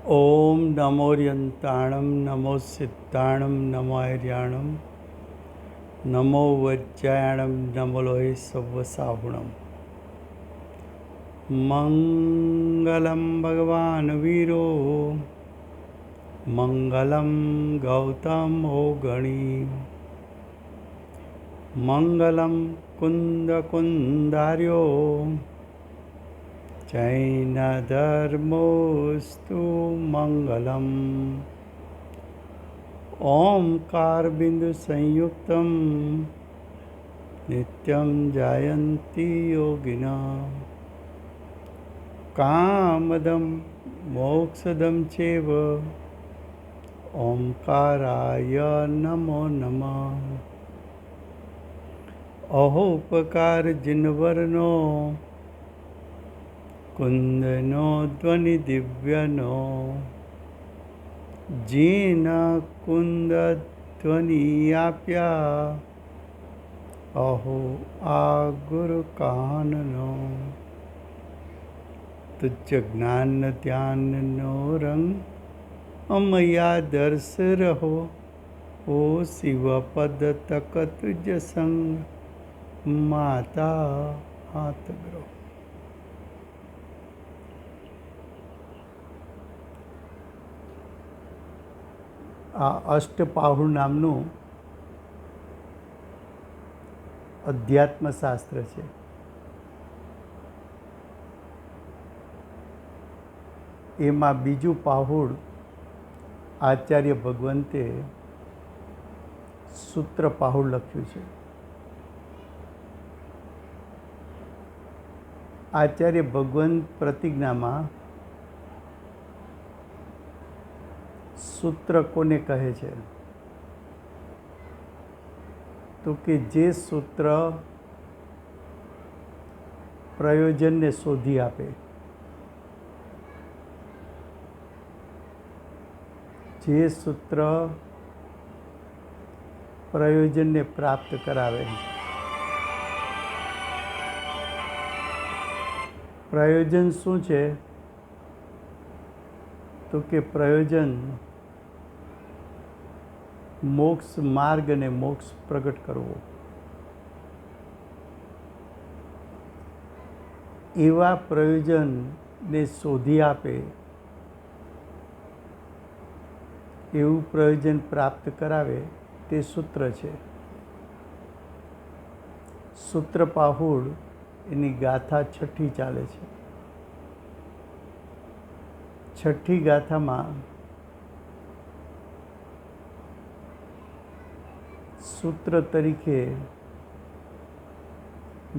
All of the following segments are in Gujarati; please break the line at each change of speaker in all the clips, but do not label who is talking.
ओम नमोर्यन्ताणं नमो सिद्धाणं नमो ऐर्याणं नमो वज्रायणं नमो लोहे सव्वसाहुणं। मङ्गलं भगवान् वीरो मङ्गलं गौतमो गणी मङ्गलं कुन्दकुन्दार्यो जैनधर्मोऽस्तु मङ्गलम्। ओंकारबिन्दुसंयुक्तं नित्यं जायन्ति योगिनः कामदं मोक्षदं चैव ओंकाराय नमो नमः। अहोपकारजिनवर्णो कुन्दनो ध्वनिदिव्यनो जीन कुन्दध्वनियाप्या अहो आ गुरुकाननो। तुच्छ ज्ञान ध्यान नो रंग अमया दर्श रहो ओ शिव पद तक तुझ संग माता हाथ ग्रहो। આ અષ્ટપાહુર નામનું અધ્યાત્મશાસ્ત્ર છે. એમાં બીજું પાહુડ આચાર્ય ભગવંતે સૂત્ર પાહુડ લખ્યું છે. આચાર્ય ભગવંત પ્રતિજ્ઞામાં સૂત્ર કોને કહે છે? તો કે જે સૂત્ર પ્રયોજનને શોધી આપે, જે સૂત્ર પ્રયોજનને પ્રાપ્ત કરાવે. પ્રયોજન શું છે? તો કે પ્રયોજન મોક્ષ માર્ગ અને મોક્ષ પ્રગટ કરવો. એવા પ્રયોજનને શોધી આપે, એવું પ્રયોજન પ્રાપ્ત કરાવે તે સૂત્ર છે. સૂત્ર પાહુડ એની ગાથા છઠ્ઠી ચાલે છે. છઠ્ઠી ગાથામાં સૂત્ર તરીકે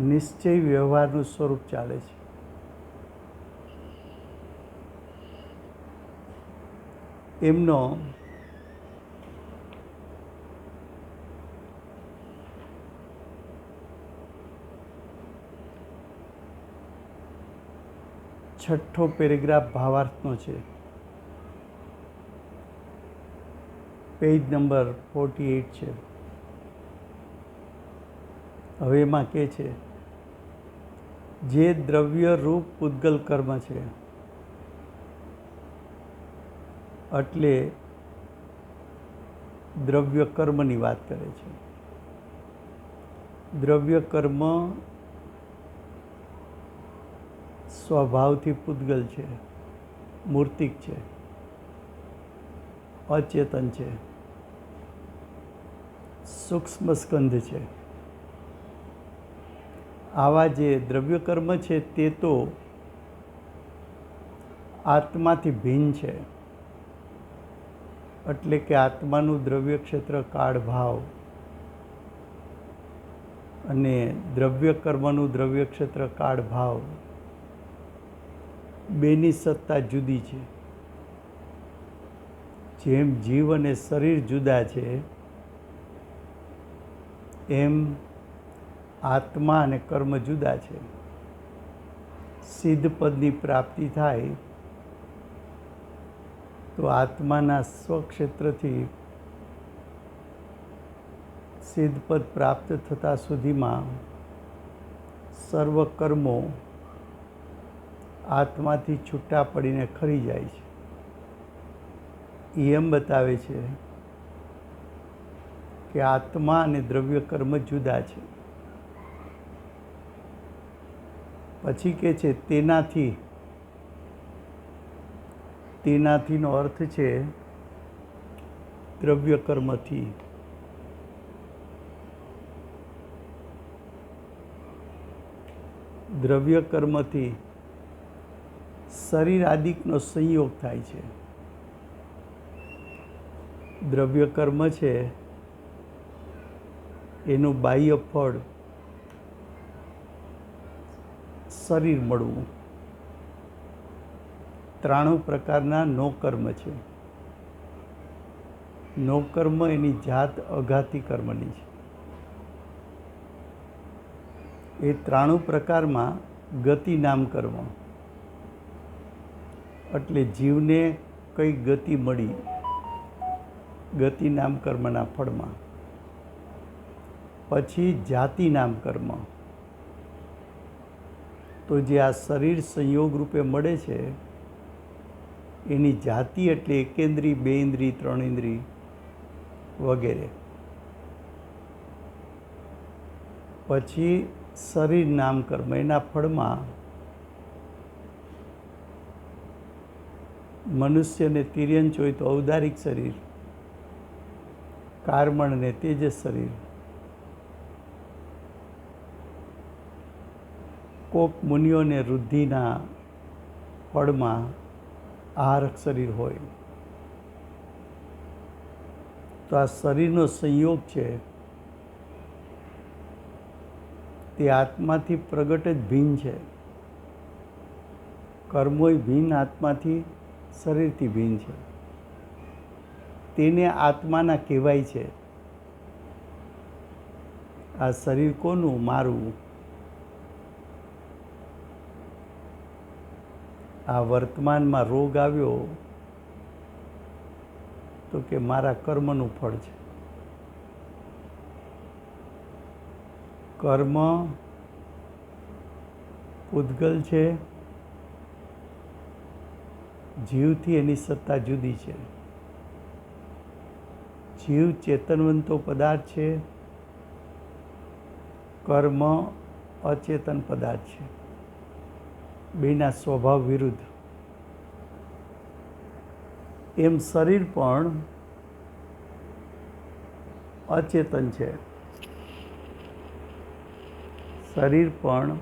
નિશ્ચય વ્યવહારનું સ્વરૂપ ચાલે છે. એમનો છઠ્ઠો પેરેગ્રાફ ભાવાર્થનો છે. પેજ નંબર 48 છે. હવે એમાં કહે છે, જે દ્રવ્ય રૂપ પૂતગલ કર્મ છે, એટલે દ્રવ્ય કર્મની વાત કરે છે. દ્રવ્ય કર્મ સ્વભાવથી પૂતગલ છે, મૂર્તિક છે, અચેતન છે, સૂક્ષ્મ સ્કંધ છે. આવા જે દ્રવ્ય કર્મ છે તે તો આત્માથી ભિન્ન છે. એટલે કે આત્માનું દ્રવ્ય ક્ષેત્ર કાળ ભાવ અને દ્રવ્ય કર્મનું દ્રવ્ય ક્ષેત્ર કાળ ભાવ બેની સત્તા જુદી છે. જેમ જીવ અને શરીર જુદા છે, એમ આત્મા અને કર્મ જુદા છે. સિદ્ધ પદની પ્રાપ્તિ થાય તો આત્માના સ્વક્ષેત્રથી સિદ્ધ પદ પ્રાપ્ત થતાં સુધીમાં સર્વ કર્મો આત્માથી છૂટા પડીને ખરી જાય છે. એ એમ બતાવે છે કે આત્મા અને દ્રવ્ય કર્મ જુદા છે. પછી કે છે તેનાથીનો અર્થ છે દ્રવ્ય કર્મથી. દ્રવ્ય કર્મથી શરીર આદિકનો સંયોગ થાય છે. દ્રવ્ય કર્મ છે એનું બાહ્ય ફળ શરીર મળવું. 93 પ્રકારના નો કર્મ છે. નો કર્મ એની જાત અઘાતી કર્મની છે. એ 93 પ્રકારમાં ગતિ નામ કર્મ, એટલે જીવને કઈ ગતિ મળી ગતિ નામ કર્મના ફળમાં. પછી જાતિ નામ કર્મ, તો જે આ શરીર સંયોગ રૂપે મળે છે એની જાતિ એટલે એકેન્દ્રી, બે ઇન્દ્રી, ત્રણ ઇન્દ્રી વગેરે. પછી શરીર નામ કર્મ, એના ફળમાં મનુષ્યને તિર્યંચ હોય તો ઔદારિક શરીર, કાર્મણ ને તેજસ શરીર, કોક મુનિઓને રુદ્ધિના ફળમાં આહારક શરીર હોય. તો આ શરીરનો સંયોગ છે તે આત્માથી પ્રગટ જ ભિન્ન છે. કર્મોય ભિન્ન, આત્માથી શરીરથી ભિન્ન છે. તેને આત્માના કહેવાય છે. આ શરીર કોનું? મારું. આ વર્તમાનમાં રોગ આવ્યો તો કે મારા કર્મનું ફળ છે. કર્મ પૂતગલ છે, જીવથી એની સત્તા જુદી છે. જીવ ચેતનવંતો પદાર્થ છે, કર્મ અચેતન પદાર્થ છે. બેના સ્વભાવ વિરુદ્ધ. એમ શરીર પણ અચેતન છે. શરીર પણ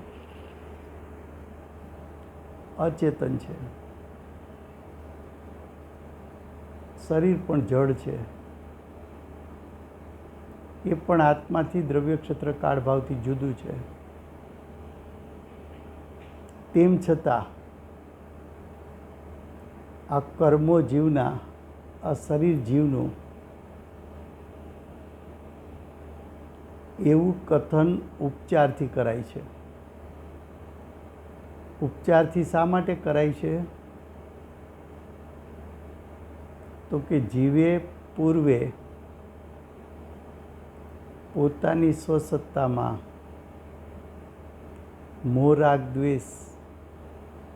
અચેતન છે. શરીર પણ જડ છે. એ પણ આત્માથી દ્રવ્ય ક્ષેત્ર કાળ ભાવથી જુદું છે. તેમ છતાં આ કર્મો જીવના, આ શરીર જીવનું એવું કથન ઉપચારથી કરાય છે. ઉપચારથી શા માટે કરાય છે? તો કે જીવે પૂર્વે પોતાની સ્વસત્તામાં મોહ રાગ દ્વેષ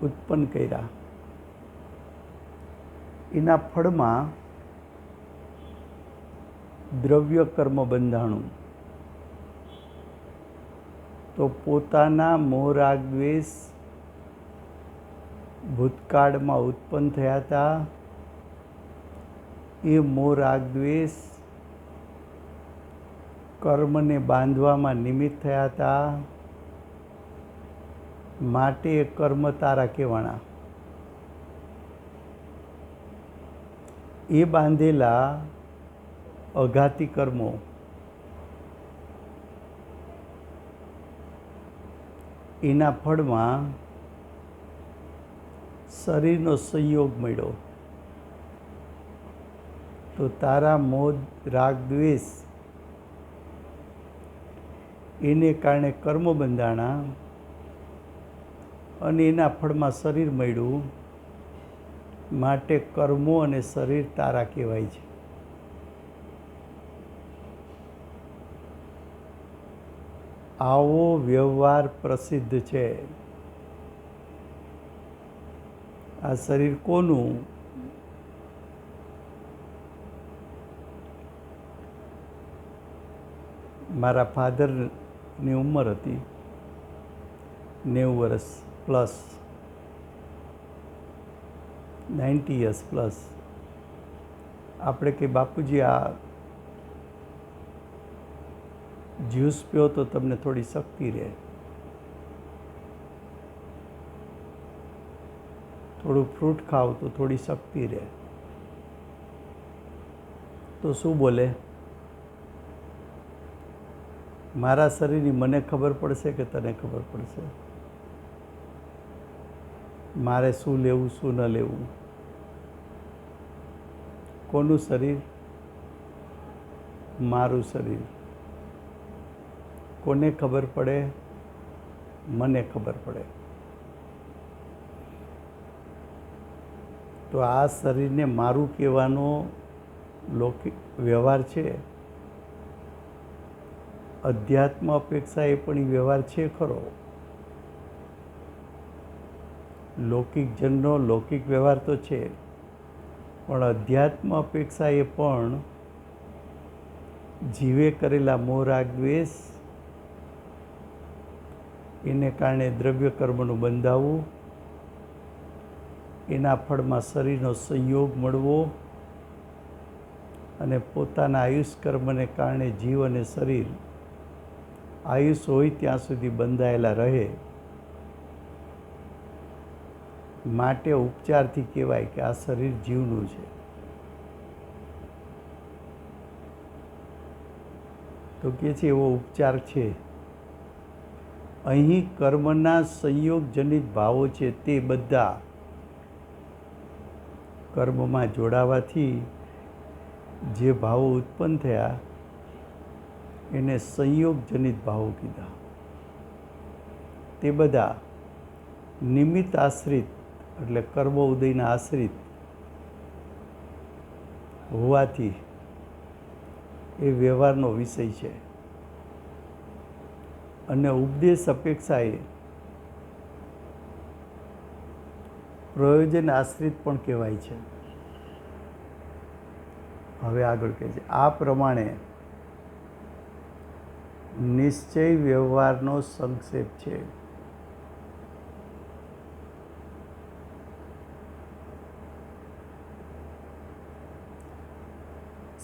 ઉત્પન્ન કર્યા. એના ફળમાં દ્રવ્ય કર્મ બંધાણું. તો પોતાના મોહ રાગ દ્વેષ ભૂતકાળમાં ઉત્પન્ન થયા હતા. એ મોહ રાગ દ્વેષ કર્મને બાંધવામાં નિમિત્ત થયા હતા. માટે કર્મ તારા કહેવાના. એ બાંધેલા અઘાતી કર્મો એના ફળમાં શરીરનો સંયોગ મળ્યો. તો તારા મોહ રાગ દ્વેષ એને કારણે કર્મ બંધાણા અને એના ફળમાં શરીર મળ્યું. માટે કર્મો અને શરીર તારા કહેવાય છે. આવો વ્યવહાર પ્રસિદ્ધ છે. આ શરીર કોનું? મારા ફાધરની ઉંમર હતી 90 વર્ષ પ્લસ, 90 યર્સ પ્લસ. આપણે કે બાપુજી આ જ્યુસ પીઓ તો તમને થોડી શક્તિ રહે, થોડું ફ્રૂટ ખાઓ તો થોડી શક્તિ રહે. તો શું બોલે? મારા શરીરની મને ખબર પડશે કે તને ખબર પડશે? મારે શું લેવું શું ન લેવું? કોનું શરીર? મારું શરીર. કોને ખબર પડે? મને ખબર પડે. તો આ શરીરને મારું કહેવાનો લૌકિક વ્યવહાર છે. અધ્યાત્મ અપેક્ષા એ પણ એ વ્યવહાર છે ખરો. લૌકિક જનનો લૌકિક વ્યવહાર તો છે, પણ અધ્યાત્મ અપેક્ષા એ પણ જીવે કરેલા મોહ રાગ દ્વેષ, એને કારણે દ્રવ્ય કર્મનું બંધાવવું, એના ફળમાં શરીરનો સંયોગ મળવો અને પોતાના આયુષ કર્મને કારણે જીવ અને શરીર આયુષ હોય ત્યાં સુધી બંધાયેલા રહે. માટે ઉપચારથી કહેવાય કે આ શરીર જીવનું છે. તો કે છે એવો ઉપચાર છે. અહીં કર્મના સંયોગજનિત ભાવો છે તે બધા કર્મમાં જોડાવાથી જે ભાવો ઉત્પન્ન થયા એને સંયોગજનિત ભાવો કીધા. તે બધા નિમિત્ત આશ્રિત એટલે કર્મ ઉદયના આશ્રિત હોવાથી એ વ્યવહારનો વિષય છે. અને ઉપદેશ અપેક્ષાએ પ્રયોજન આશ્રિત પણ કહેવાય છે. હવે આગળ કહે છે આ પ્રમાણે નિશ્ચય વ્યવહારનો સંક્ષેપ છે.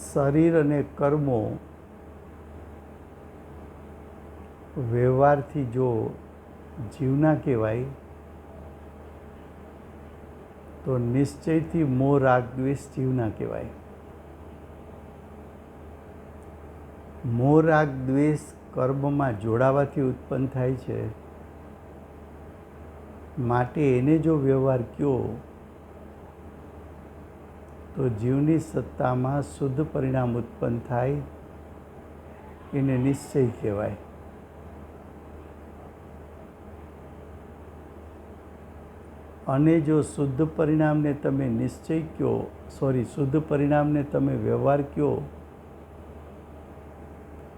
શરીર અને કર્મો વ્યવહારથી જો જીવના કહેવાય તો નિશ્ચયથી મોહ રાગ દ્વેષ જીવના કહેવાય. મોહ રાગ દ્વેષ કર્મમાં જોડાવાથી ઉત્પન્ન થાય છે. માટે એને જો વ્યવહાર કયો તો જીવની સત્તામાં શુદ્ધ પરિણામ ઉત્પન્ન થાય, એને નિશ્ચય કહેવાય. અને જો શુદ્ધ પરિણામને તમે નિશ્ચય કયો, શુદ્ધ પરિણામને તમે વ્યવહાર કયો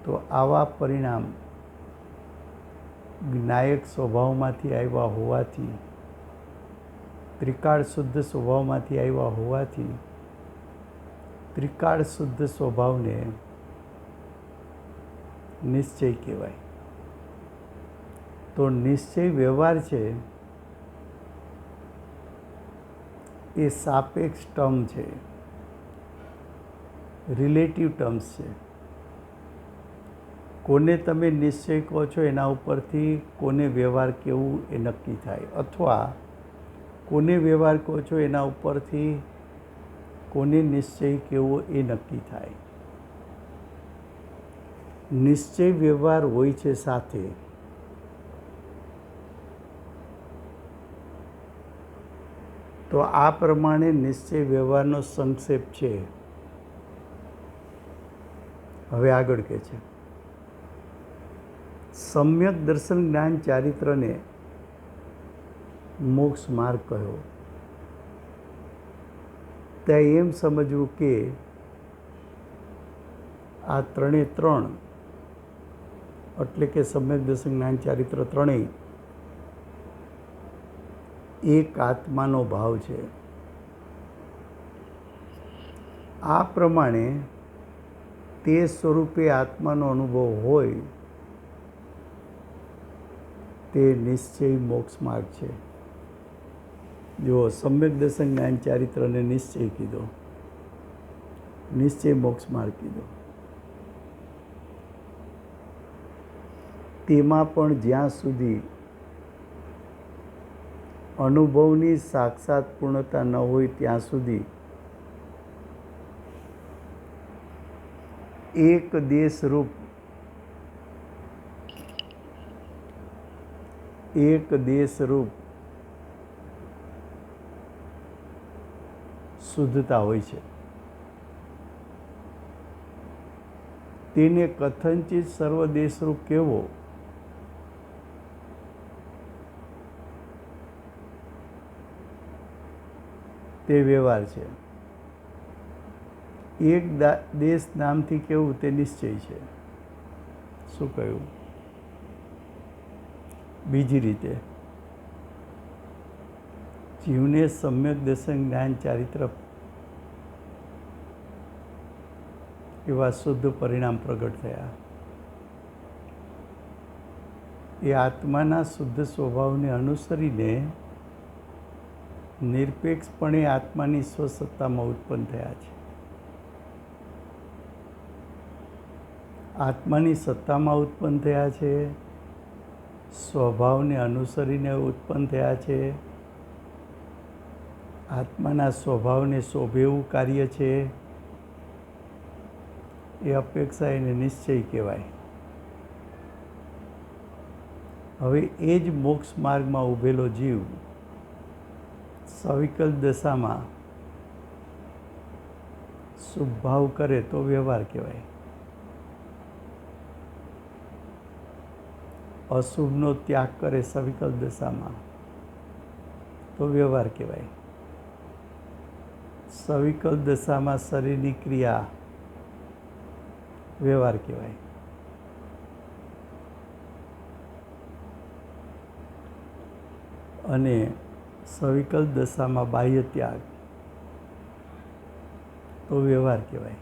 તો આવા પરિણામ જ્ઞાયક સ્વભાવમાંથી આવ્યા હોવાથી, ત્રિકાળ શુદ્ધ સ્વભાવમાંથી આવ્યા હોવાથી ત્રિકાળ શુદ્ધ સ્વભાવને નિશ્ચય કહેવાય. તો નિશ્ચય વ્યવહાર છે એ સાપેક્ષ ટર્મ છે, રિલેટિવ ટર્મ્સ છે. કોને તમે નિશ્ચય કહો છો એના ઉપરથી કોને વ્યવહાર કેવું એ નક્કી થાય, અથવા કોને વ્યવહાર કહો છો એના ઉપરથી કોને નિશ્ચય કેવો એ નક્કી થાય. નિશ્ચય વ્યવહાર હોય છે સાથે. તો આ પ્રમાણે નિશ્ચય વ્યવહારનો સંક્ષેપ છે. હવે આગળ કહે છે સમ્યક દર્શન જ્ઞાન ચારિત્રને મોક્ષ માર્ગ કહ્યો. ત્યાં એમ સમજવું કે આ ત્રણે ત્રણ એટલે કે સમ્યક દર્શન જ્ઞાન ચારિત્ર ત્રણેય એક આત્માનો ભાવ છે. આ પ્રમાણે તે સ્વરૂપે આત્માનો અનુભવ હોય તે નિશ્ચય મોક્ષ માર્ગ છે. જો સમ્યક દર્શન જ્ઞાન ચારિત્રને નિશ્ચય કીધો, નિશ્ચય મોક્ષ માર્ગ કીધો. તેમાં પણ જ્યાં સુધી અનુભવની સાક્ષાત પૂર્ણતા ન હોય ત્યાં સુધી એક દેશરૂપ શુદ્ધતા હોય છે. તેને કથનચિત સર્વદેશરૂપ કહેવો તે વ્યવહાર છે. એક દેશ નામથી કહેવું તે નિશ્ચય છે. શું કહ્યું? બીજી રીતે જીવને સમ્યક દર્શન જ્ઞાન ચારિત્ર એવા શુદ્ધ પરિણામ પ્રગટ થયા. એ આત્માના શુદ્ધ સ્વભાવને અનુસરીને નિરપેક્ષપણે આત્માની સ્વસત્તામાં ઉત્પન્ન થયા છે. આત્માની સત્તામાં ઉત્પન્ન થયા છે, સ્વભાવને અનુસરીને ઉત્પન્ન થયા છે. આત્માના સ્વભાવને શોભે એવું કાર્ય છે. એ અપેક્ષા એને નિશ્ચય કહેવાય. હવે એ જ મોક્ષ માર્ગમાં ઊભેલો જીવ સવિકલ્પ દશામાં શુભ ભાવ કરે તો વ્યવહાર કહેવાય. અશુભનો ત્યાગ કરે સવિકલ્પ દશામાં તો વ્યવહાર કહેવાય. સવિકલ્પ દશામાં શરીરની ક્રિયા વ્યવહાર કહેવાય. અને સવિકલ્પ દશામાં બાહ્ય ત્યાગ તો વ્યવહાર કહેવાય.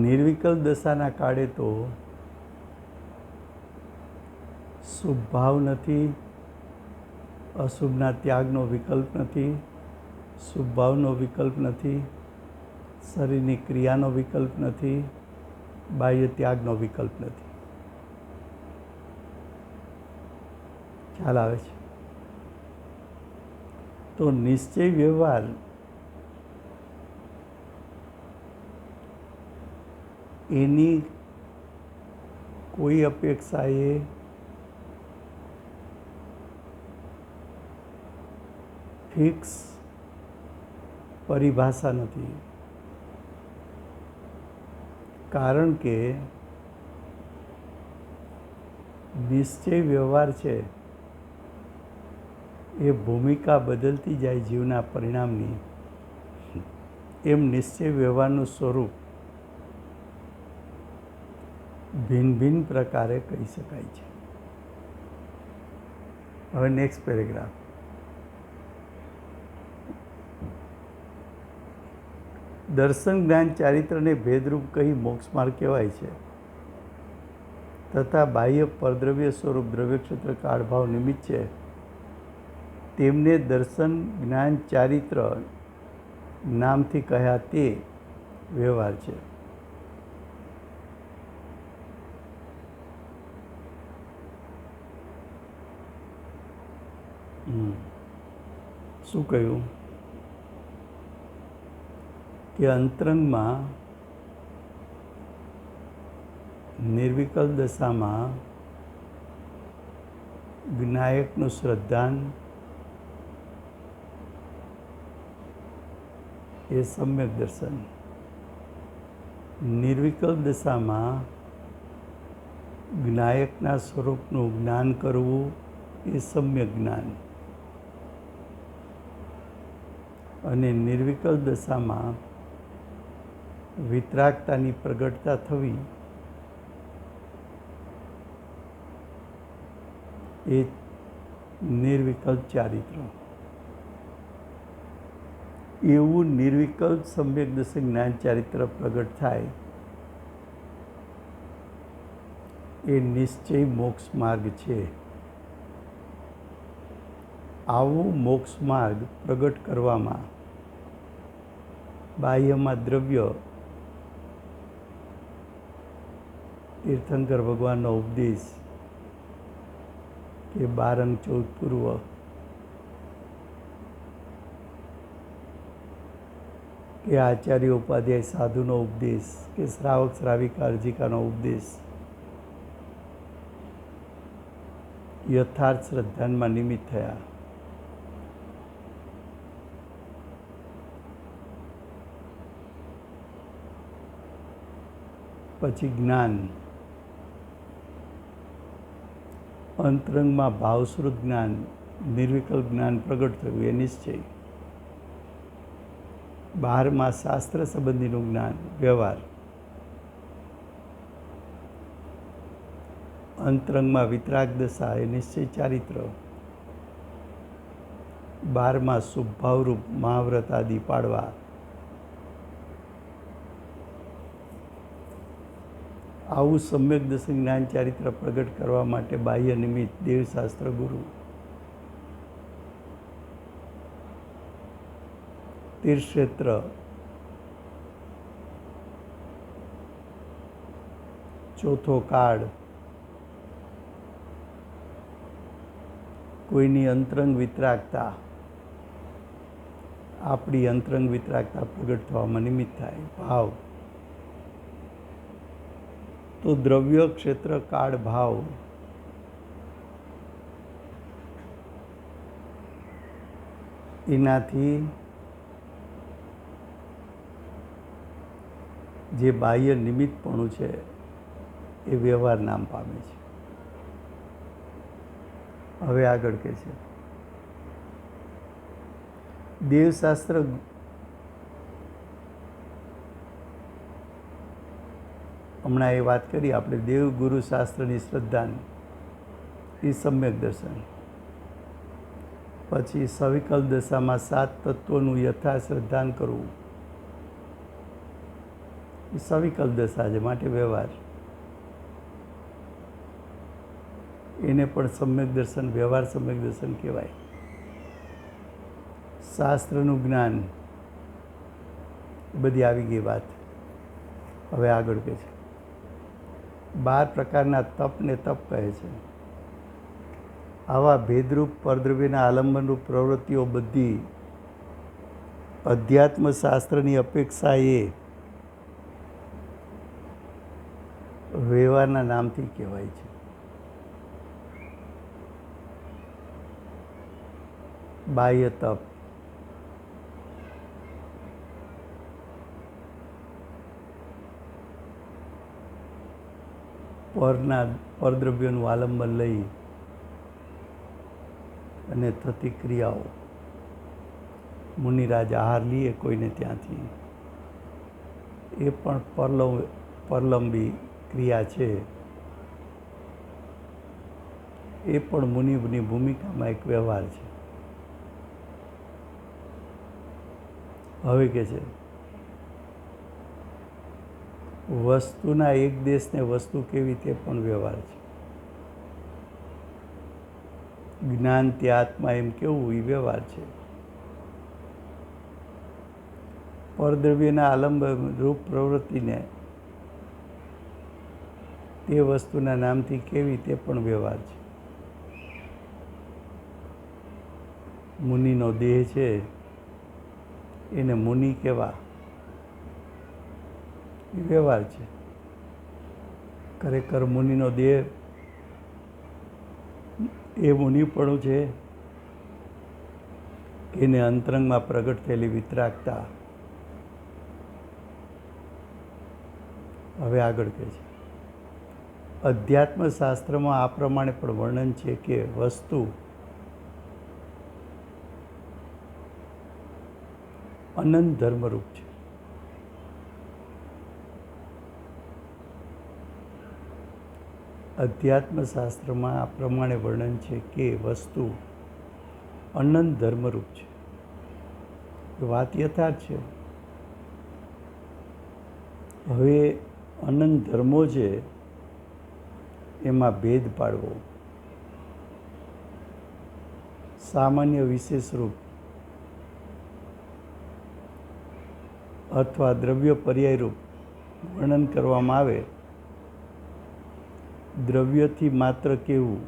નિર્વિકલ્પ દશાના કાળે તો શુભ ભાવ નથી, અશુભના ત્યાગનો વિકલ્પ નથી, શુભ ભાવનો વિકલ્પ નથી, શરીરની ક્રિયાનો વિકલ્પ નથી, બાહ્ય ત્યાગનો વિકલ્પ નથી. ખ્યાલ આવે છે? તો નિશ્ચય વ્યવહાર એની કોઈ અપેક્ષાએ ફિક્સ પરિભાષા નથી. કારણ કે નિશ્ચય વ્યવહાર છે એ ભૂમિકા બદલતી જાય જીવના પરિણામની, એમ નિશ્ચય વ્યવહારનું સ્વરૂપ ભિન્ન ભિન્ન પ્રકારે કહી શકાય છે. હવે નેક્સ્ટ પેરેગ્રાફ. દર્શન જ્ઞાન ચારિત્રને ભેદરૂપ કહી મોક્ષ માર્ગ કહેવાય છે. તથા બાહ્ય પરદ્રવ્ય સ્વરૂપ દ્રવ્ય ક્ષેત્ર કાળભાવ નિમિત્ત છે તેમને દર્શન જ્ઞાન ચારિત્ર નામથી કહ્યા તે વ્યવહાર છે. શું કહ્યું? કે અંતરંગમાં નિર્વિકલ્પ દશામાં વિનાયકનું શ્રદ્ધાન એ સમ્યક દર્શન, નિર્વિકલ્પ દશામાં વિનાયકના સ્વરૂપનું જ્ઞાન કરવું એ સમ્યક જ્ઞાન, અને નિર્વિકલ્પ દશામાં વિતરાગતાની પ્રગટતા થવી એ નિર્વિકલ્પ ચારિત્ર. એવું નિર્વિકલ્પ સમ્યક દર્શન જ્ઞાન ચારિત્ર પ્રગટ થાય એ નિશ્ચય મોક્ષ માર્ગ છે. આવો મોક્ષ માર્ગ પ્રગટ કરવામાં બાહ્યમાં દ્રવ્ય, તીર્થંકર ભગવાનનો ઉપદેશ કે 12 અંગ 14 પૂર્વ, કે આચાર્ય ઉપાધ્યાય સાધુનો ઉપદેશ, કે શ્રાવક શ્રાવિકા અર્જિકાનો ઉપદેશ યથાર્થ શ્રદ્ધાનમાં નિમિત્ત થયા. પછી જ્ઞાન, અંતરંગમાં ભાવશ્રુત જ્ઞાન, નિર્વિકલ્પ જ્ઞાન પ્રગટ થયું એ નિશ્ચય. બહારમાં શાસ્ત્ર સંબંધીનું જ્ઞાન, વ્યવહાર. અંતરંગમાં વિતરાગ દશા એ નિશ્ચય ચારિત્ર. બહારમાં શુભભાવરૂપ મહાવ્રત આદિ પાડવા. આવું સમ્યક દર્શન જ્ઞાન ચારિત્ર પ્રગટ કરવા માટે બાહ્ય નિમિત્ત દેવશાસ્ત્ર ગુરુ, તીર્થક્ષેત્ર, ચોથો કાળ, કોઈની અંતરંગ વિતરાગતા, આપણી અંતરંગ વિતરાગતા પ્રગટ થવામાં નિમિત્ત થાય. ભાવ તો દ્રવ્ય, ક્ષેત્ર, કાળ, ભાવ એનાથી જે બાહ્ય નિમિત્તપણું છે એ વ્યવહાર નામ પામે છે. હવે આગળ કહે છે દેવશાસ્ત્ર હમણાં એ વાત કરી આપણે દેવગુરુ શાસ્ત્રની શ્રદ્ધાની, એ સમ્યક દર્શન. પછી સવિકલ્પ દશામાં 7 તત્વોનું યથા શ્રદ્ધાન કરવું, એ સવિકલ્પ દશા છે, માટે વ્યવહાર. એને પણ સમ્યક દર્શન, વ્યવહાર સમ્યક દર્શન કહેવાય. શાસ્ત્રનું જ્ઞાન, બધી આવી ગઈ વાત. હવે આગળ કહે છે 12 પ્રકારના તપને તપ કહે છે. આવા ભેદરૂપ પરદ્રવ્યના આલંબનરૂપ પ્રવૃત્તિઓ બધી અધ્યાત્મ શાસ્ત્રની અપેક્ષાએ વ્યવહારના નામથી કહેવાય છે. બાહ્ય તપ, પરદ્રવ્યોનું આલંબન લઈ અને થતી ક્રિયાઓ. મુનિરાજ આહાર લઈએ કોઈને ત્યાંથી, એ પણ પરલંબી ક્રિયા છે. એ પણ મુનિની ભૂમિકામાં એક વ્યવહાર છે. હવે કે છે વસ્તુના એક દેશને વસ્તુ કેવી તે પણ વ્યવહાર છે. જ્ઞાન તે આત્મા એમ કેવું એ વ્યવહાર છે. પરદ્રવ્યના આલંબ રૂપ પ્રવૃત્તિને તે વસ્તુના નામથી કેવી તે પણ વ્યવહાર છે. મુનિનો દેહ છે એને મુનિ કહેવા, એ વ્યવહાર છે. ખરેખર મુનિનો દેહ એ મુનિપણું છે, એને અંતરંગમાં પ્રગટ થયેલી વિતરાગતા. હવે આગળ કહે છે અધ્યાત્મ શાસ્ત્રમાં આ પ્રમાણે પણ વર્ણન છે કે વસ્તુ અનંત ધર્મરૂપ છે. અધ્યાત્મ શાસ્ત્રમાં આ પ્રમાણે વર્ણન છે કે વસ્તુ અનંત ધર્મરૂપ છે. એ વાત યથાર્થ છે. હવે અનંત ધર્મો છે એમાં ભેદ પાડવો, સામાન્ય વિશેષ રૂપ અથવા દ્રવ્ય પર્યાય રૂપ વર્ણન કરવામાં આવે, દ્રવ્યથી માત્ર કહેવું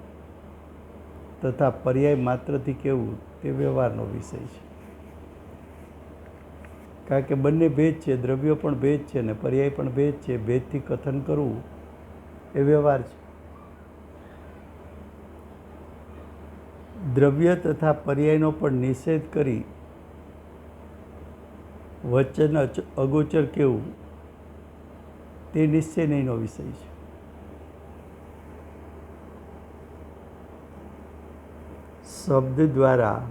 તથા પર્યાય માત્રથી કહેવું તે વ્યવહારનો વિષય છે. કારણ કે બંને ભેદ છે, દ્રવ્ય પણ ભેદ છે ને પર્યાય પણ ભેદ છે. ભેદથી કથન કરવું એ વ્યવહાર છે. દ્રવ્ય તથા પર્યાયનો પણ નિષેધ કરી વચન અગોચર કહેવું તે નિશ્ચયનો વિષય છે. શબ્દ દ્વારા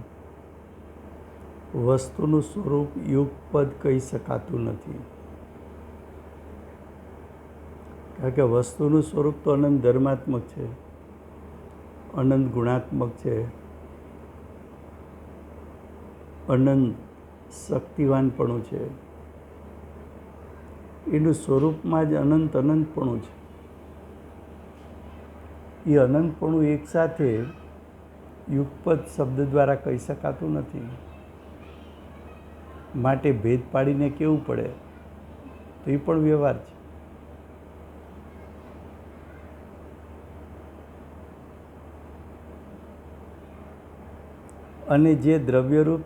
વસ્તુનું સ્વરૂપ યુગપદ કહી શકાતું નથી. કારણ કે વસ્તુનું સ્વરૂપ તો અનંત ધર્માત્મક છે, અનંત ગુણાત્મક છે, અનંત શક્તિવાનપણું છે. એનું સ્વરૂપમાં જ અનંતપણું છે. એ અનંતપણું એકસાથે યુગપદ શબ્દ દ્વારા કહી શકાતું નથી. માટે ભેદ પાડીને કહેવું પડે તો એ પણ વ્યવહાર છે. અને જે દ્રવ્યરૂપ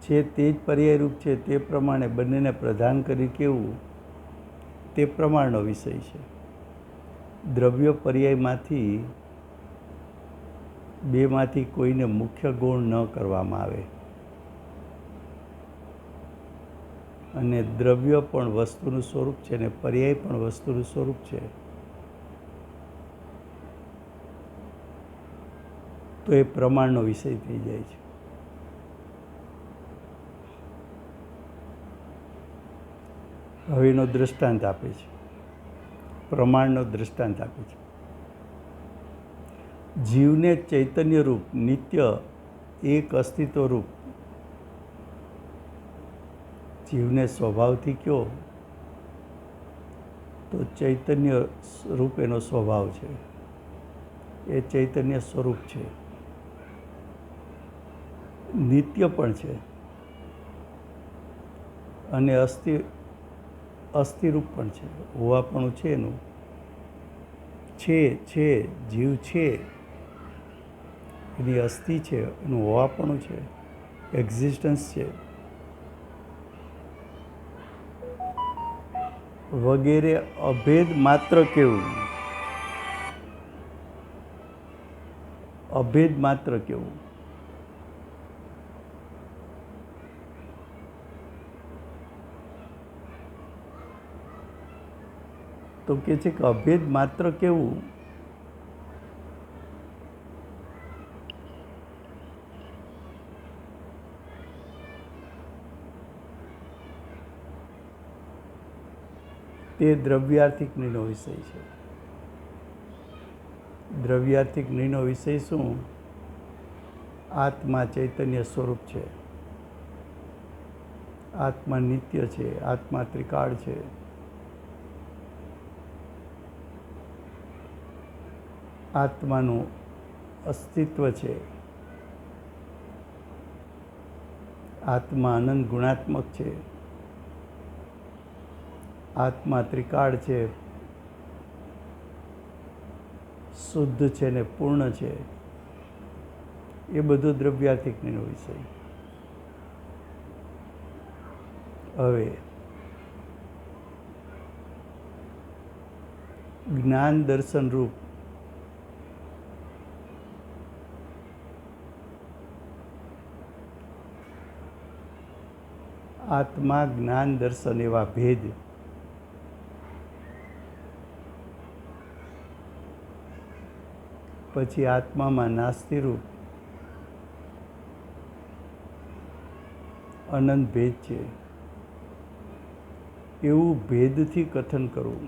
છે તે જ પર્યાયરૂપ છે તે પ્રમાણે બંનેને પ્રધાન કરી કહેવું તે પ્રમાણનો વિષય છે. દ્રવ્ય પર્યાયમાંથી બેમાંથી કોઈને મુખ્ય ગૌણ ન કરવામાં આવે. અને દ્રવ્ય પણ વસ્તુનું સ્વરૂપ છે ને પર્યાય પણ વસ્તુનું સ્વરૂપ છે. તો એ પ્રમાણનો વિષય થઈ જાય છે. હવે એનો દૃષ્ટાંત આપે છે, પ્રમાણનો દૃષ્ટાંત આપે છે. જીવને ચૈતન્ય રૂપ નિત્ય એક અસ્તિત્વ રૂપ, જીવને સ્વભાવથી કયો તો ચૈતન્ય રૂપ એનો સ્વભાવ છે, એ ચૈતન્ય સ્વરૂપ છે, નિત્ય પણ છે અને અસ્થિરૂપ પણ છે. હોવાપણું છે એનું છે, જીવ છે એની અસ્થિ છે, એનું હોવાપણું છે, એક્ઝિસ્ટન્સ છે વગેરે. અભેદ માત્ર કેવું, અભેદ માત્ર કેવું. તો કે છે કે અભેદ માત્ર કેવું તે દ્રવ્યાર્થિક જ્ઞાનનો વિષય છે. દ્રવ્યાર્થિક જ્ઞાનનો વિષય શું? આત્મા ચૈતન્ય સ્વરૂપ છે, આત્મા નિત્ય છે, આત્મા ત્રિકાળ છે, આત્માનું અસ્તિત્વ છે, આત્મા અનંત ગુણાત્મક છે, આત્મા ત્રિકાળ છે, શુદ્ધ છે ને પૂર્ણ છે. એ બધું દ્રવ્યાર્થિકનો વિષય. હવે જ્ઞાન દર્શન રૂપ આત્મા જ્ઞાન દર્શન એવા ભેદ પછી આત્મામાં નાસ્તિરૂપ અનંત ભેદ છે એવું ભેદથી કથન કરવું.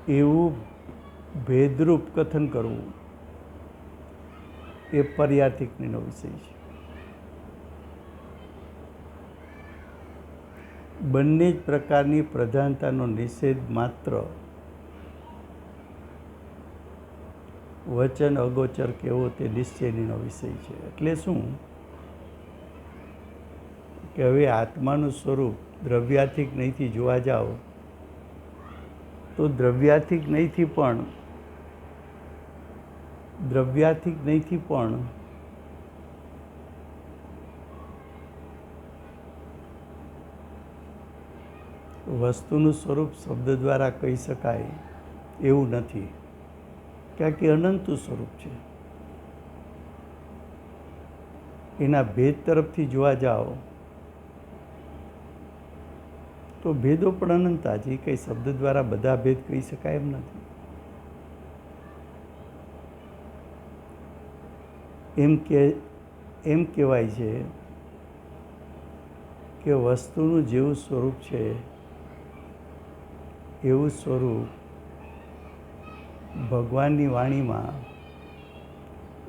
એવું ભેદરૂપ કથન કરવું એ પર્યાર્થિકનો વિષય છે. બંને જ પ્રકારની પ્રધાનતાનો નિષેધ માત્ર વચન અગોચર કેવો તે નિશ્ચયનો વિષય છે. એટલે શું કે હવે આત્માનું સ્વરૂપ દ્રવ્યાર્થિક નહીંથી જોવા જાઓ તો દ્રવ્યાર્થિક નહીંથી પણ વસ્તુનું સ્વરૂપ શબ્દ દ્વારા કહી શકાય એવું નથી, કારણ કે અનંતનું સ્વરૂપ છે. એના ભેદ તરફથી જોવા જાઓ તો ભેદો પણ અનંતા છે. કંઈ શબ્દ દ્વારા બધા ભેદ કહી શકાય એમ નથી. એમ કહેવાય છે કે વસ્તુનું જેવું સ્વરૂપ છે એવું સ્વરૂપ ભગવાનની વાણીમાં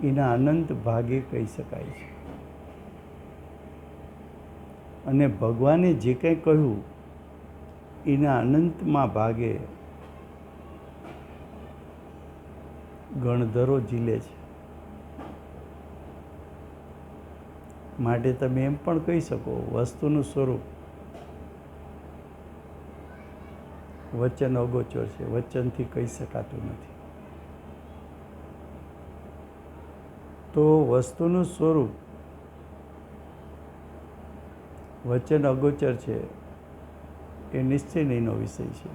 એના અનંત ભાગે કહી શકાય છે. અને ભગવાને જે કંઈ કહ્યું એના અનંતમાં ભાગે ગણધરો ઝીલે છે. માટે તમે એમ પણ કહી શકો વસ્તુનું સ્વરૂપ વચન અગોચર છે, વચનથી કહી શકાતું નથી. તો વસ્તુનું સ્વરૂપ વચન અગોચર છે એ નિશ્ચયનો વિષય છે.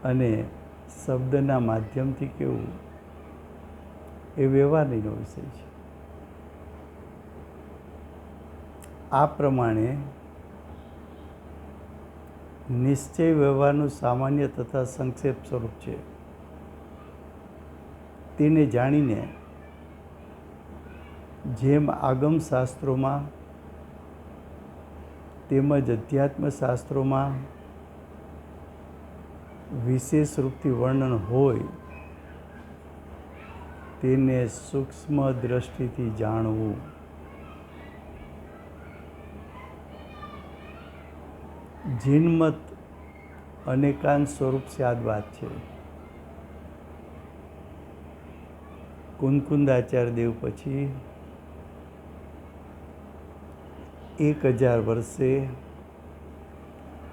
અને શબ્દના માધ્યમથી કેવું એ વ્યવહારનો વિષય છે. આ પ્રમાણે નિશ્ચય વ્યવહારનું સામાન્ય તથા સંક્ષેપ સ્વરૂપ છે. તેને જાણીને જેમ આગમ શાસ્ત્રોમાં તેમજ અધ્યાત્મ શાસ્ત્રોમાં વિશેષ રૂપથી વર્ણન હોય તેને સૂક્ષ્મ દ્રષ્ટિથી જાણવું. જીનમત અનેકાંત સ્વરૂપ સ્યાદવાદ છે. કુંદકુંદાચાર્ય દેવ પછી 1000 વર્ષે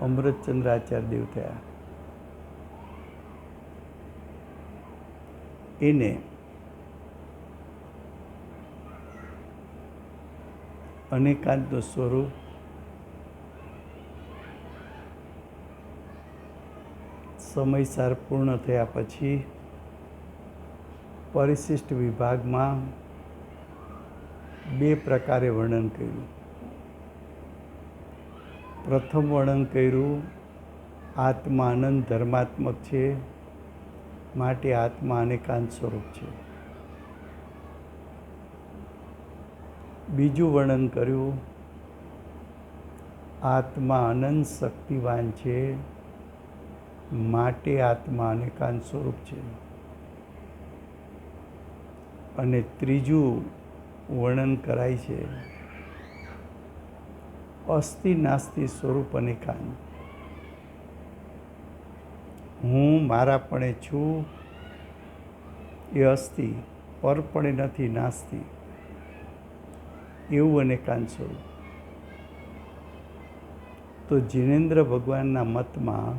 અમૃતચંદ્રાચાર્ય દેવ થયા. એને અનેકાંતનું સ્વરૂપ સમયસાર પૂર્ણ થયા પછી પરિશિષ્ટ વિભાગમાં 2 પ્રકારે વર્ણન કર્યું. પ્રથમ વર્ણન કર્યું આત્મા અનંત ધર્માત્મક છે, માટે આત્મા અનેકાંત સ્વરૂપ છે. બીજું વર્ણન કર્યું આત્મા અનંત શક્તિવાન છે, માટે આત્મા અનેકાંત સ્વરૂપ છે. અને ત્રીજું વર્ણન કરાય છે અસ્થિ નાસ્તિ સ્વરૂપ અનેકાંત. હું મારાપણે છું એ અસ્થિ, પરપણે નથી, નાસ્તિ, એવું અનેકાંત સ્વરૂપ. તો જીનેન્દ્ર ભગવાનના મતમાં,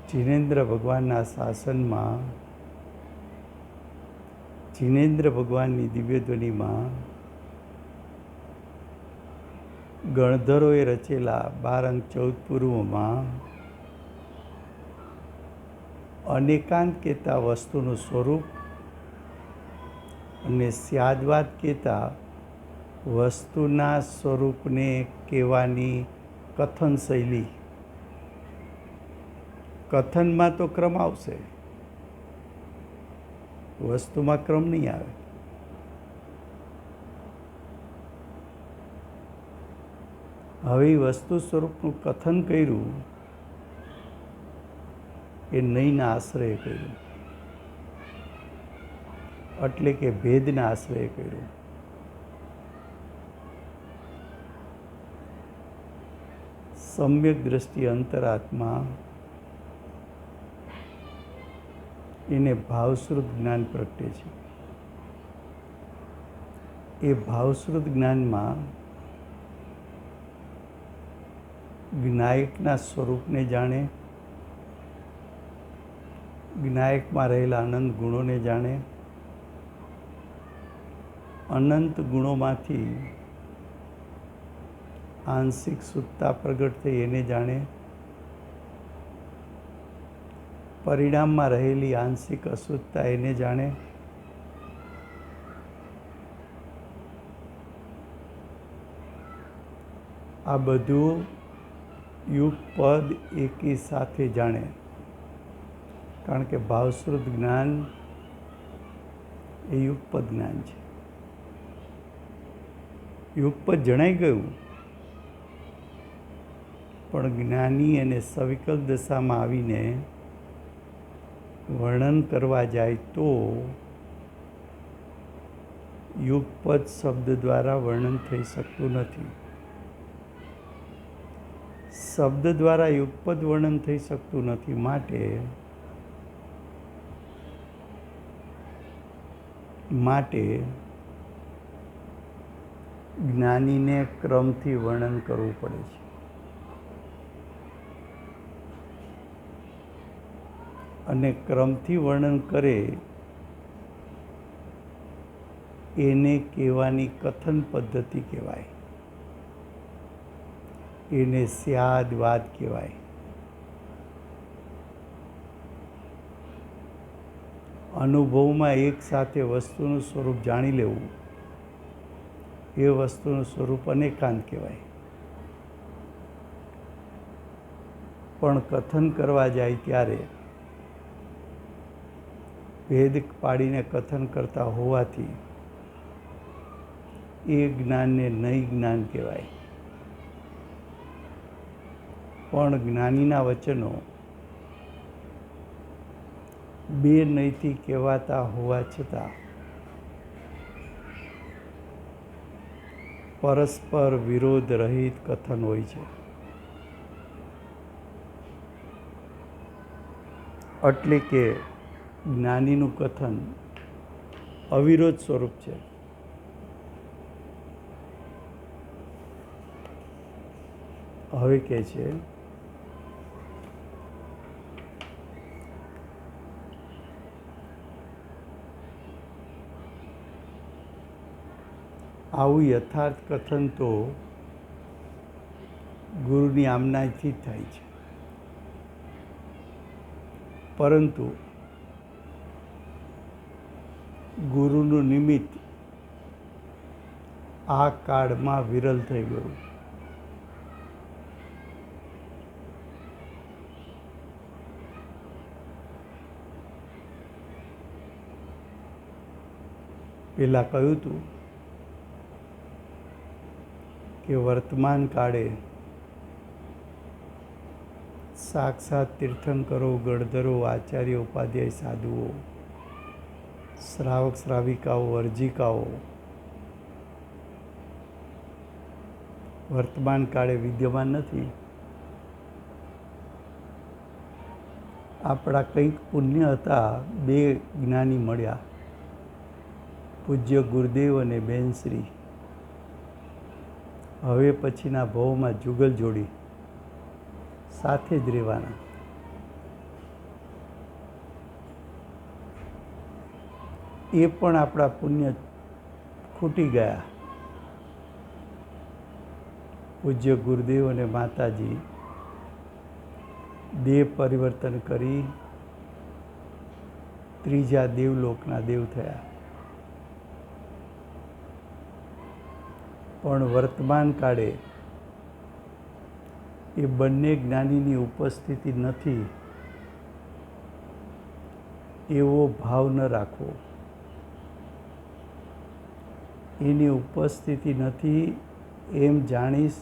જીનેન્દ્ર ભગવાનના શાસનમાં, જીનેન્દ્ર ભગવાનની દિવ્યધ્વનિમાં ગણધરોએ રચેલા 12 અંક 14 પૂર્વમાં અનેકાંત કહેતા વસ્તુનું સ્વરૂપ અને સ્યાદવાદ કહેતા વસ્તુના સ્વરૂપને કહેવાની કથન શૈલી. કથનમાં તો ક્રમ આવશે, વસ્તુમાં ક્રમ નહીં આવે. હવે એ વસ્તુ સ્વરૂપનું કથન કર્યું એ નહીંના આશ્રય કર્યું, એટલે કે ભેદના આશ્રય કર્યું. સમ્યક દ્રષ્ટિ અંતરાત્મા એને ભાવશ્રુત જ્ઞાન પ્રગટે છે. એ ભાવશ્રુત જ્ઞાનમાં જ્ઞાયકના સ્વરૂપને જાણે, જ્ઞાયકમાં રહેલા અનંત ગુણોને જાણે, અનંત ગુણોમાંથી આંશિક શુદ્ધતા પ્રગટ થઈ એને જાણે, પરિણામમાં રહેલી આંશિક અશુદ્ધતા એને જાણે, આ બધું યુગપદ એકી સાથે જાણે. કારણ કે ભાવશ્રુત જ્ઞાન એ યુગપદ જ્ઞાન છે. યુગપદ જણાઈ ગયું, પણ જ્ઞાની અને સવિકલ દશામાં આવીને વર્ણન કરવા જાય તો યુગપદ શબ્દ દ્વારા વર્ણન થઈ શકતું નથી. શબ્દ દ્વારા યુગપદ વર્ણન થઈ શકતું નથી. માટે જ્ઞાનીને ક્રમથી વર્ણન કરવું પડે છે. અને ક્રમથી વર્ણન કરે એને કહેવાની કથન પદ્ધતિ કહેવાય, એને સ્યાદવાદ કહેવાય. અનુભવમાં એક સાથે વસ્તુનું સ્વરૂપ જાણી લેવું, એ વસ્તુનું સ્વરૂપ અનેકાંત કહેવાય. પણ કથન કરવા જાય ત્યારે ભેદ પાડીને કથન કરતા હોવાથી એ જ્ઞાનને નહીં જ્ઞાન કહેવાય. પણ જ્ઞાનીના વચનો બે નહીંથી કહેવાતા હોવા છતાં પરસ્પર વિરોધ રહિત કથન હોય છે. એટલે કે જ્ઞાનીનું કથન અવિરોધ સ્વરૂપ છે. હવે કહે છે આવું યથાર્થ કથન તો ગુરુની આજ્ઞાથી જ થાય છે. પરંતુ ગુરુનું નિમિત્ત આ કાળમાં વિરલ થઈ ગયું. પહેલાં કહ્યું હતું કે વર્તમાન કાળે સાક્ષાત તીર્થંકરો, ગણધરો, આચાર્ય, ઉપાધ્યાય, સાધુઓ, શ્રાવક શ્રાવિકાઓ, વર્જિકાઓ વર્તમાન કાળે વિદ્યમાન નથી. આપણા કંઈક પુણ્ય હતા, બે જ્ઞાની મળ્યા, પૂજ્ય ગુરુદેવ અને બેનશ્રી. હવે પછીના ભાવમાં જુગલ જોડી સાથે જ રહેવાના. એ પણ આપણા પુણ્ય ખૂટી ગયા. પૂજ્ય ગુરુદેવ અને માતાજી દેહ પરિવર્તન કરી ત્રીજા દેવલોકના દેવ થયા. પણ વર્તમાન કાળે એ બંને જ્ઞાનીની ઉપસ્થિતિ નથી એવો ભાવ ન રાખવો. એની ઉપસ્થિતિ નથી એમ જાણીશ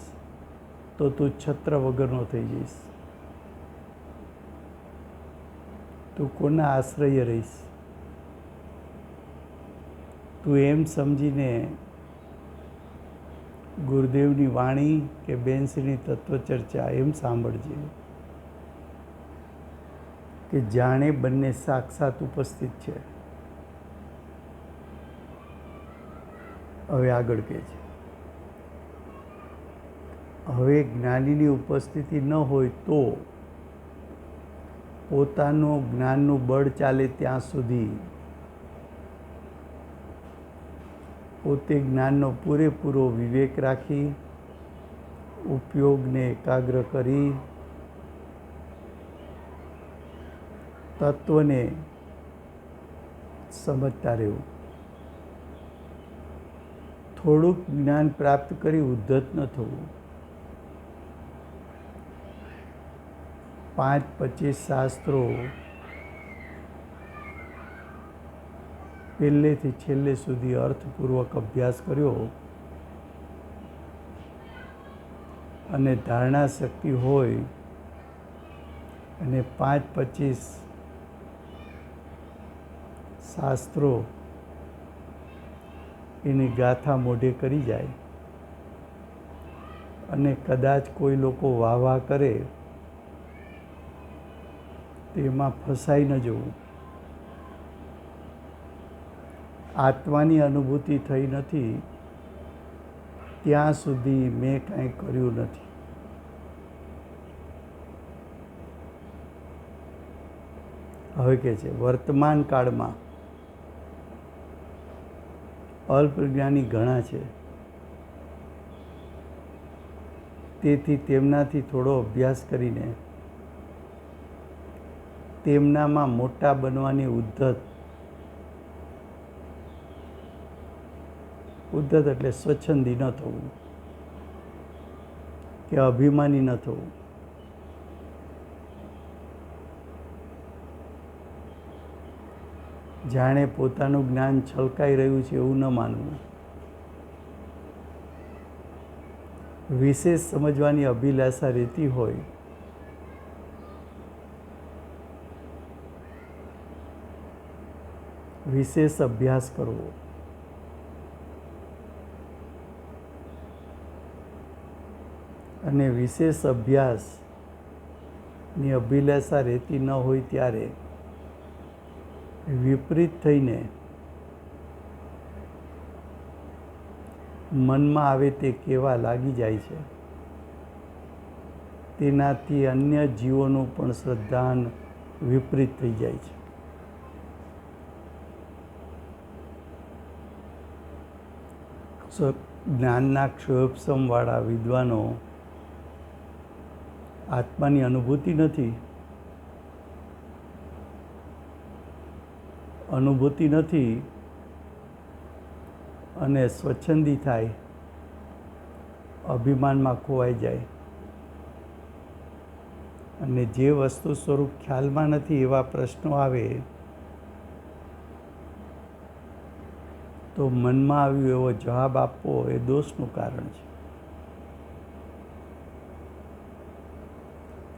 તો તું છત્ર વગરનો થઈ જઈશ. તું કોના આશ્રય રહીશ? તું એમ સમજીને ગુરુદેવની વાણી કે બેનશ્રીની તત્વચર્ચા એમ સાંભળજે કે જાણે બંને સાક્ષાત ઉપસ્થિત છે. હવે આગળ કહે છે, હવે જ્ઞાનીની ઉપસ્થિતિ ન હોય તો પોતાનું જ્ઞાનનું બળ ચાલે ત્યાં સુધી પોતે જ્ઞાનનો પૂરેપૂરો વિવેક રાખી ઉપયોગને એકાગ્ર કરી તત્વને સમજતા રહેવું. થોડુંક જ્ઞાન પ્રાપ્ત કરી ઉદ્ધત ન થવું. 5-25 શાસ્ત્રો પહેલેથી છેલ્લે સુધી અર્થપૂર્વક અભ્યાસ કર્યો અને ધારણા શક્તિ હોય અને 5-25 શાસ્ત્રો એની ગાથા મોઢે કરી જાય અને કદાચ કોઈ લોકો વાહ વાહ કરે તો એમાં ફસાઈ ન જવું. આત્માની અનુભૂતિ થઈ નથી ત્યાં સુધી મેં કાંઈ કર્યું નથી. હવે કે છે વર્તમાન કાળમાં અલ્પજ્ઞાની ઘણા છે, તેથી તેમનાથી થોડો અભ્યાસ કરીને તેમનામાં મોટા બનવાની ઉદ્ધત એટલે સ્વચ્છંદી ન થવું કે અભિમાની ન થવું. જાણે પોતાનું જ્ઞાન છલકાઈ રહ્યું છે એવું ન માનવું. વિશેષ સમજવાની અભિલાષા રહેતી હોય વિશેષ અભ્યાસ કરવો. અને વિશેષ અભ્યાસની અભિલાષા રહેતી ન હોય ત્યારે વિપરીત થઈને મનમાં આવે તે કેવા લાગી જાય છે, તેનાથી અન્ય જીવોનું પણ શ્રદ્ધાન વિપરીત થઈ જાય છે. જ્ઞાનના ક્ષોભસમવાળા વિદ્વાનો આત્માની અનુભૂતિ નથી અને સ્વચ્છંદી થાય, અભિમાનમાં ખોવાઈ જાય અને જે વસ્તુ સ્વરૂપ ખ્યાલમાં નથી એવા પ્રશ્નો આવે તો મનમાં આવ્યું એવો જવાબ આપવો એ દોષનું કારણ છે.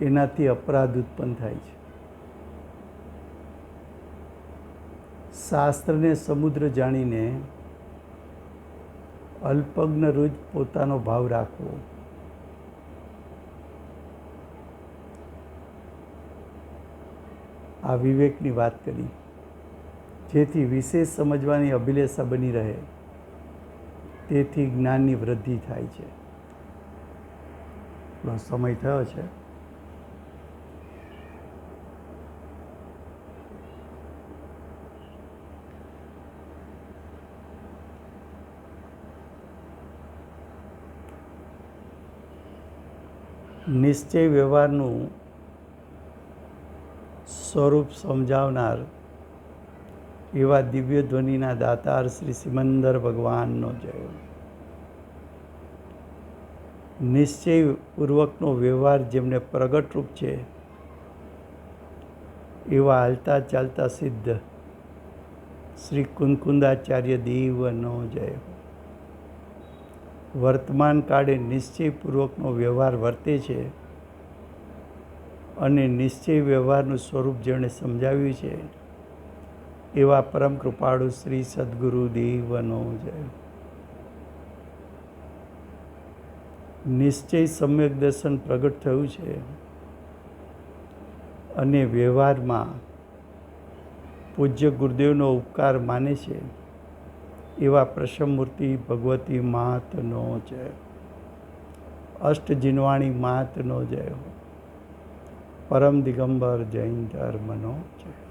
એનાથી અપરાધ ઉત્પન્ન થાય છે. શાસ્ત્રને સમુદ્ર જાણીને અલ્પજ્ઞ રૂજ પોતાનો ભાવ રાખવો. આ વિવેકની વાત કરી, જેથી વિશેષ સમજવાની અભિલાષા બની રહે, તેથી જ્ઞાનની વૃદ્ધિ થાય છે. સમય થયો છે. નિશ્ચય વ્યવહારનું સ્વરૂપ સમજાવનાર એવા દિવ્ય ધ્વનિના દાતાર શ્રી સિમંદર ભગવાનનો જય. નિશ્ચયપૂર્વકનો વ્યવહાર જેમને પ્રગટ રૂપ છે એવા હાલતા ચાલતા સિદ્ધ શ્રી કુંકુંદાચાર્ય દેવનો જય. વર્તમાન કાળે નિશ્ચયપૂર્વકનો વ્યવહાર વર્તે છે અને નિશ્ચય વ્યવહારનું સ્વરૂપ જેણે સમજાવ્યું છે એવા પરમ કૃપાળુ શ્રી સદ્ગુરુદેવનો જય. નિશ્ચય સમ્યક દર્શન પ્રગટ થયું છે અને વ્યવહારમાં પૂજ્ય ગુરુદેવનો ઉપકાર માને છે એવા પ્રસમમૂર્તિ ભગવતી માતનો જય. અષ્ટજીનવાણી માતનો જય. પરમ દિગંબર જૈન ધર્મનો જય.